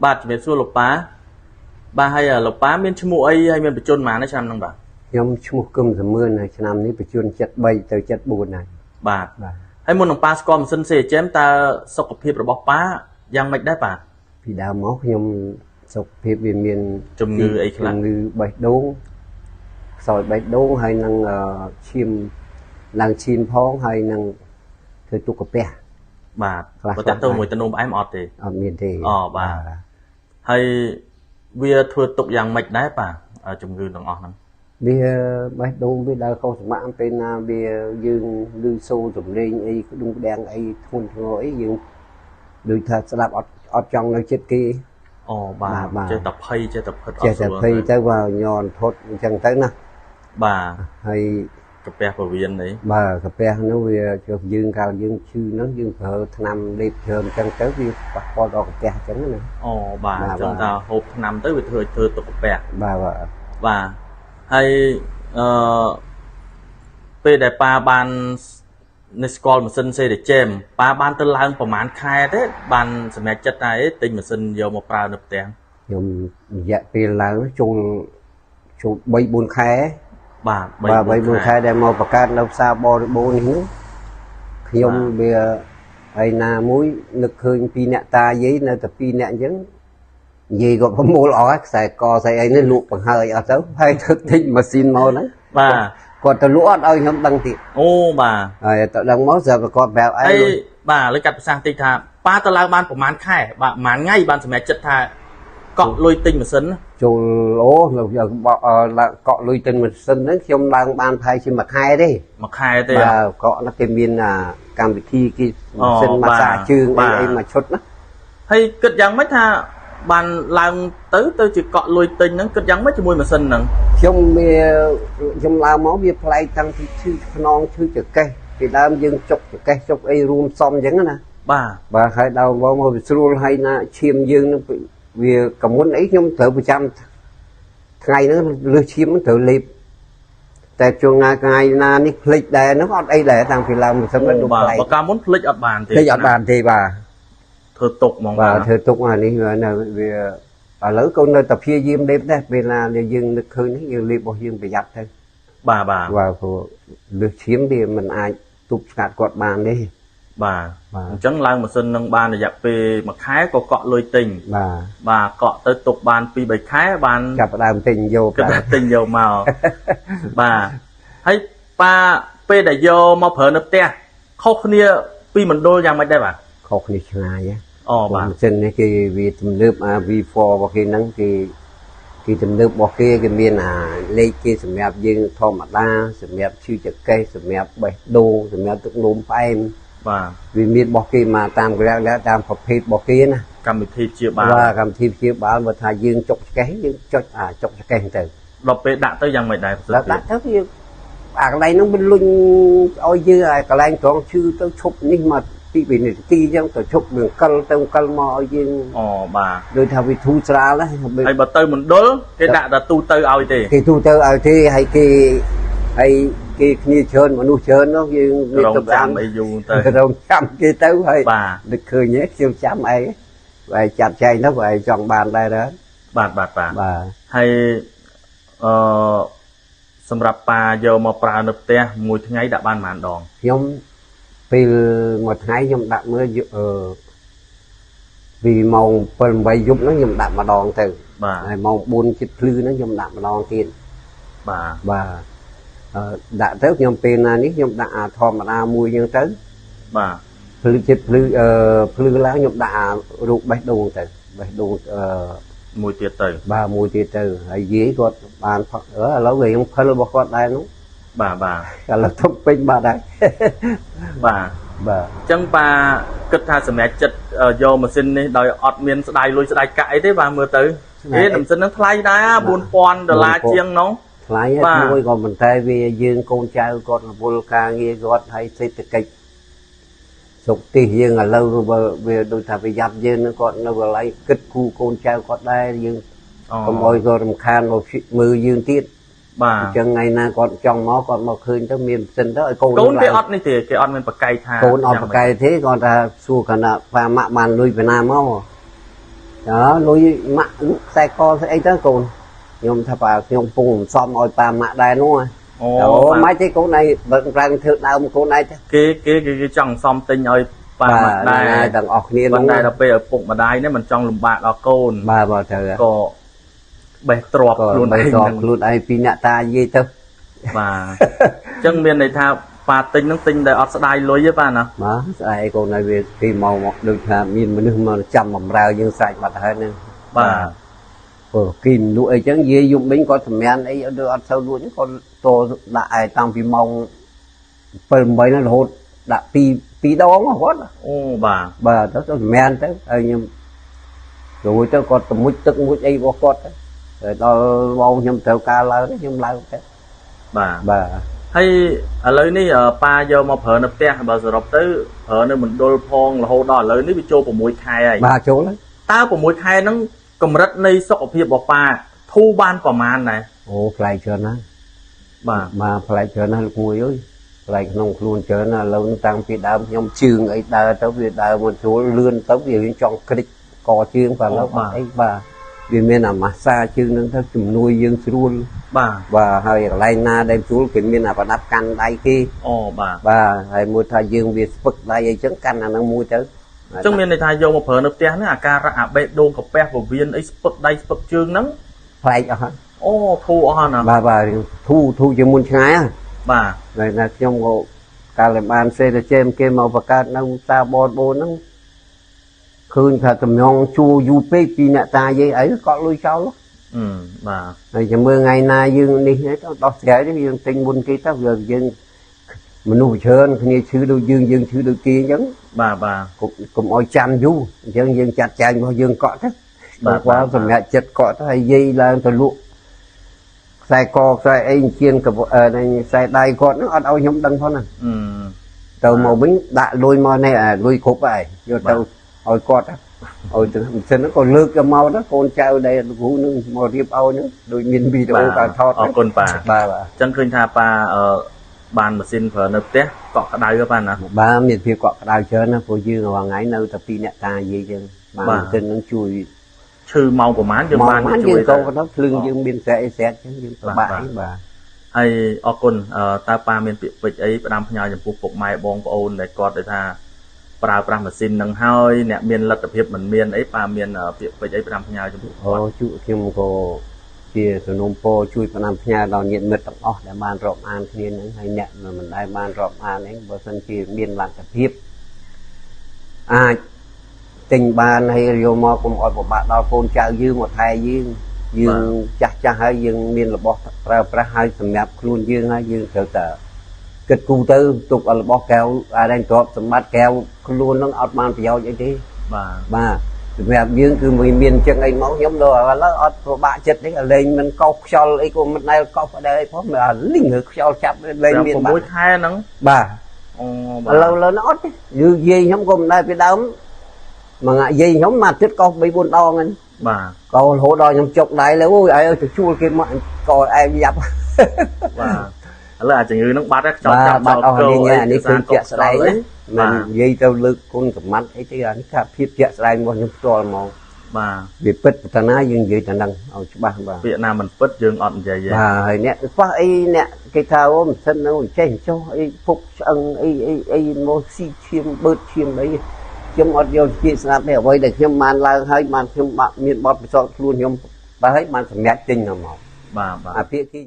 បាទជំរាបសួរលោកប៉ាបាទហើយលោកប៉ាមានឈ្មោះអីហើយមានបញ្ជនប៉ុន្មានឆ្នាំហ្នឹងបាទខ្ញុំឈ្មោះគឹមសមឿនហើយឆ្នាំនេះបញ្ជន73ទៅ74ហើយបាទហើយមុននឹងប៉ាស្គាល់ម៉ាស៊ីន CHM តើសុខភាពរបស់ប៉ាយ៉ាងម៉េចដែរបាទពីដើមមកខ្ញុំសុខភាពវាមានជំងឺអីខ្លះជំងឺបេះដូងខ្សោយបេះដូងហើយនឹងឈាមឡើងឈាមផងហើយនឹងធ្វើទុកកាពះបាទបើតាក់ទងមួយតំណផ្អែមអត់ទេអត់មានទេអូបាទហើយវាធ្វើទុកយ៉ាងម៉េចដែរបាទជំងឺទាំងអស់ហ្នឹងវាបេះដូងវាដើរខុសច្បាប់ពេលណាវាយើងឮសូរសំឡេងអីក្ដុំក្ដាំងអីធ្ងន់ធ្ងរអីយើងដូចថាស្ដាប់អត់ចង់នៅចិត្តគេអូបាទចេះតែភ័យចេះតែផិតអត់ស្រួលចេះតែភ័យទៅว่าញ័រធត់អញ្ចឹងទៅណាបាទហើយកាពះពវៀននេះបាទកាពះនោះវាជួបយើងកាលយើងឈឺហ្នឹងយើងប្រើថ្នាំលេបច្រើនអញ្ចឹងទៅវាប៉ះពាល់ដល់កាពះអញ្ចឹងណាអូបាទអញ្ចឹងថាហូបថ្នាំទៅវាធ្វើទុកកាពះបាទហើយពេលដែលប៉ាបាននេះស្គាល់ម៉ាស៊ីន CHM ប៉ាបានទៅឡើងប្រហែលខែទេបានសម្រេចចិត្តថាទិញម៉ាស៊ីនយកមកប្រើនៅផ្ទះខ្ញុំរយៈពេលឡើងចូល3-4ខែបាទ3-4ខែដែលមកបង្កើតនៅផ្សារបរិបូរណ៍នេះខ្ញុំវាហើយណាមួយនឹកឃើញពីអ្នកតាយាយនៅតែ2នាក់អញ្ចឹងយាយគាត់ប្រមូលអស់ហើយខ្សែកស្អីអីនេះលក់បង្ហើយអត់ទៅហើយទៅទិញម៉ាស៊ីនមកហ្នឹងបាទគាត់ទៅលក់អត់ឲ្យខ្ញុំដឹងទៀតអូបាទហើយទៅដឹងមកស្រាប់តែគាត់ប្រាប់អីបាទលើកាត់ប្រសាសន៍តិចថាប៉ាទៅឡើងបានប្រហែលខែបាទប្រហែលថ្ងៃបានសម្រេចចិត្តថាកក់លុយទិញម៉ាស៊ីនចូលអូកក់លុយទិញម៉ាស៊ីនហ្នឹងខ្ញុំឡើងបានប្រហែលជាមួយខែទេមួយខែទេបាទកក់ហ្នឹងគេមានកម្មវិធីគេម៉ាស៊ីនម៉ាស្សាជើងអីមួយឈុតណាហើយគិតយ៉ាងម៉េចថាបានឡើងទៅជាកក់លុយទិញហ្នឹងគិតយ៉ាងម៉េចជាមួយម៉ាស៊ីនហ្នឹងខ្ញុំឡើងមកវាប្លែកតាំងពីឈឺខ្នងឈឺចង្កេះពីដើមយើងចុកចង្កេះចុកអីរួមសំអញ្ចឹងណាបាទហើយដល់មកវាស្រួលហើយណាឈាមយើងហ្នឹងវាកមុនអីខ្ញុំត្រូវប្រចាំថ្ងៃហ្នឹងលើសឈាមហ្នឹងត្រូវលេបតែជួងថ្ងៃណានេះភ្លេចដែរហ្នឹងអត់អីដែរតាំងពីឡើងម៉ាស៊ីនហ្នឹងបាទបើកាលមុនភ្លេចអត់បានទេភ្លេចអត់បានទេបាទធ្វើទុកហ្មងបាទធ្វើទុកអានេះនៅវាឥឡូវក៏នៅតែព្យាយាមលេបដែរពេលណាយើងនឹកឃើញនេះយើងលេបរបស់យើងប្រយ័ត្នទៅបាទព្រោះលើសឈាមវាមិនអាចទប់ស្កាត់គាត់បានទេបាទអញ្ចឹងឡើងម៉ាស៊ីននឹងបានរយៈពេលមួយខែក៏កក់លុយទិញបាទកក់ទៅទុកបាន 2-3 ខែបានចាប់ដើមទិញយកមកបាទហើយប៉ាពេលដែលយកមកប្រើនៅផ្ទះខុសគ្នាពីមណ្ឌលយ៉ាងម៉េចដែរបាទខុសគ្នាឆ្ងាយអូបាទម៉ាស៊ីននេះគេវាទំនើបV4 របស់គេហ្នឹងគេទំនើបរបស់គេមានលេខគេសម្រាប់យើងធម្មតាសម្រាប់ឈឺចង្កេះសម្រាប់បេះដូងសម្រាប់ទឹកនោមផ្អែមបាទវាមានរបស់គេមកតាមក្រៅតាមប្រភេទរបស់គេណាកម្មវិធីព្យាបាលបាទកម្មវិធីព្យាបាលបើថាយើងចុកចង្កេះយើងចុចចុកចង្កេះទៅដល់ពេលដាក់ទៅយ៉ាងម៉េចដែរដាក់ទៅវាកន្លែងហ្នឹងវាលុញឲ្យយើងកន្លែងត្រង់ឈឺទៅឈប់នេះមក2 នាទីអញ្ចឹងទៅឈប់វាកិលមកឲ្យយើងអូបាទដូចថាវាធូរស្រាលហើយបើទៅមណ្ឌលគេដាក់តែទូទៅឲ្យទេគេទូទៅឲ្យទេហើយគេគ្នាច្រើនមនុស្សច្រើននោះយើងមានទៅចាំអីយូរទៅរងចាំគេទៅហើយនឹកឃើញខ្ញុំចាំអីហើយចាត់ចែងទៅហើយចង់បានដែរបាទហើយសម្រាប់ប៉ាយកមកប្រើនៅផ្ទះមួយថ្ងៃដាក់បានប៉ុន្មានដងខ្ញុំពេលមួយថ្ងៃខ្ញុំដាក់មើលពីម៉ោង 7-8 យប់ហ្នឹងខ្ញុំដាក់ម្ដងទៅហើយម៉ោង 4 ជិតភ្លឺហ្នឹងខ្ញុំដាក់ម្ដងទៀតបាទដាក់ទៅខ្ញុំពេលណានេះខ្ញុំដាក់ធម្មតាមួយអញ្ចឹងទៅបាទភ្លឺចិត្តភ្លឺឡើងខ្ញុំដាក់រូបបេះដូងទៅបេះដូងមួយទៀតទៅបាទមួយទៀតទៅហើយយាយគាត់បានឥឡូវខ្ញុំភិលរបស់គាត់ដែរនោះបាទឥឡូវទុកពេញបាត់ហើយបាទអញ្ចឹងប៉ាគិតថាសម្រាប់ចិត្តយកម៉ាស៊ីននេះដោយអត់មានស្ដាយលុយស្ដាយកាក់អីទេបាទមើលទៅម៉ាស៊ីនហ្នឹងថ្លៃដែរ$4,000ជាងនោះថ្លៃមួយក៏ប៉ុន្តែវាយើងកូនចៅគាត់រវល់ការងារគាត់ហើយសេដ្ឋកិច្ចសុខទីយើងឥឡូវវាដូចថាប្រយ័ត្នយើងគាត់នៅកន្លែងគិតគូកូនចៅគាត់ដែរយើងកុំអោយគាត់រំខានមកមើលយើងទៀតបាទអញ្ចឹងថ្ងៃណាគាត់ចង់មកគាត់មកឃើញទៅមានម៉ាស៊ីនទៅឲ្យកូនគេអត់នេះទេគេអត់មានបកកាយថាកូនអត់បកកាយទេគាត់ថាសួរគណៈប៉ាម៉ាក់បានលុយពីណាមក đó lôi mạ xe con sẽ ấy tới cùng nhom thà bà nhom cùng xóm ôi bà mạ đài đúng không ồ mấy cái cô này vẫn răng thượng đau một cô này cái chồng xóm tinh ơi bà mạ đài đằng ọt niên vấn đề là bây giờ phục mà đài nếu mình trong lùm bạc đó côn bà trời có bè trọp luôn ai pin nhạ ta gì thôi và chân miền này tha bà tinh nó tinh để ọt đài lối với bà nè mà ai cô này về thì màu một được miền mình mà chầm mầm rau dương sạch mặt hơn nên bà kìm lụi chẳng gì dùng bánh có thầm men ấy đưa ăn sâu luôn con tô đại tăng vì mong phần mấy nó hột đã pi đó mà hót ô bà đó cho men tới nhưng rồi tới con tầm mũi tức mũi ấy có con rồi đó bao nhầm theo ca lao đấy nhầm lao thế bà hay ở lời ní pa vô mà phở nấp te bà giờ đọc tới phở nơi mình đôi phong là hồ đỏ lời ní bị trôi của mũi khai ấy bà chỗ đấy ta của mũi khai nó cầm rất này sọc hiệp bỏ pa thu ban quả màn này ồ phải chờ nó bà mà phải chờ nó mùi ơi phải nông luôn chờ nó lâu nó tăng phía đám nhom trường ấy ta tới việt đào một chỗ lươn tới việc trong cái cò chương và nó ấy bà vì miền nào mà xa chương nó theo chùm nuôi dương luôn bà hơi lại na đem xuống cái miền nào bà đắp căn đây kia bà hay mua thay dương việt bực đây ấy chứng căn là nó mua chứ trong miền này thay vô một phở nấp te nó ca ra bê đô cặp bè của viên ấy bực đây bực chương nắng phải hả ô thu hả nè bà thu cho muốn trái à bà này là trong bộ cả làm bàn xe là trên kia màu bạc ca nông ta bò nó khơi cả tầm nhon chua du pê pi nè ta vậy ấy có lui sau lắm bà này cho mưa ngày nay dương đi hết đó sẽ đến dương tinh buôn kia tao giờ dương mình nuôi trơn như chữ đâu dương chữ đâu kia giống bà cũng oi chăn du dương chặt chăn vào dương cọ thế bà qua rồi mẹ chặt cọ hay dây là tôi lụa sai co sai anh chiên cả này sai đai con nó ăn ao nhóm đăng thôi nè tàu màu bánh đã lôi mò này lôi khốp vậy rồi tàu ôi con á ôi nó còn lư cái mau đó con trai đây vũ nó mò riệp ao nữa đôi miền bì đâu cả thọt con bà chân khơi tha bà ở bàn mà xin phở nấp té cọ cái đai các bạn nè bà miền phía cọ cái đai chơi nó phô dư vào ngày nơi tập pi nẹt ta gì chứ bà tên nó chui chư màu của mán dương ban mán dương câu nó lưng dương miền sẽ chứ dương bà ai ở con ta pa miền việt ấy đam nhau trong phục mai bong ôn để cọt để tha bà mà xin nâng hơi nè miền lật tập hiệp mình miền ấy pa miền việt ấy đam nhau trong chú kim cô kia từ nông po chui nam nhà đào nhiệt mệt tập để ban rộng an thiên những hay nè mà mìnhได้ban rộng an ấy bờ sân kia miền làng tập hiệp tình ban hay riêu mò cùng ở một bạn đào phôn chào dương một thai dương chắc hay dương miền là bó ra hai sầm nhạt luôn dương hay dương trở tờ kịch cụ tư tục là bó keo đang trộn sầm bát keo luôn nó ọt man phải vậy đi bà mẹ dương cứ miền chân anh máu nhóm đồ và nó ọt bạ chất đấy lên mình câu cho ấy của mình này câu ở đây có mà linh ngực cho chắp lên miền môi khai nắng bà lâu lâu nó ọt như gì nhóm cùng đây phải đóng mà ngại gì nhóm mặt chết câu bị buồn đo anh bà câu hổ đo nhóm chọc đại là ôi ai ơi chua kia mà coi ai dập bà là chỉ như nó bắt đấy cho đi nha đi cứ chẹt sài đấy mình dây tao lực con cầm mắt ấy cái anh cà phê chẹt sài một nhóm trò màu bà bị bứt ta nói dương gì ta đăng ở chỗ bà Việt Nam mình bứt dương ọt vậy bà hồi nè qua ấy nè cái thao ôm thân nó chèn cho ấy phục ăn ấy mua xi chiêm bớt chiêm đấy chiêm ọt vô chia sẻ để vậy để chiêm màn la hay màn chiêm bạn miền bọt chọn luôn chiêm bà thấy màn phải mét tinh nào màu bà phía kia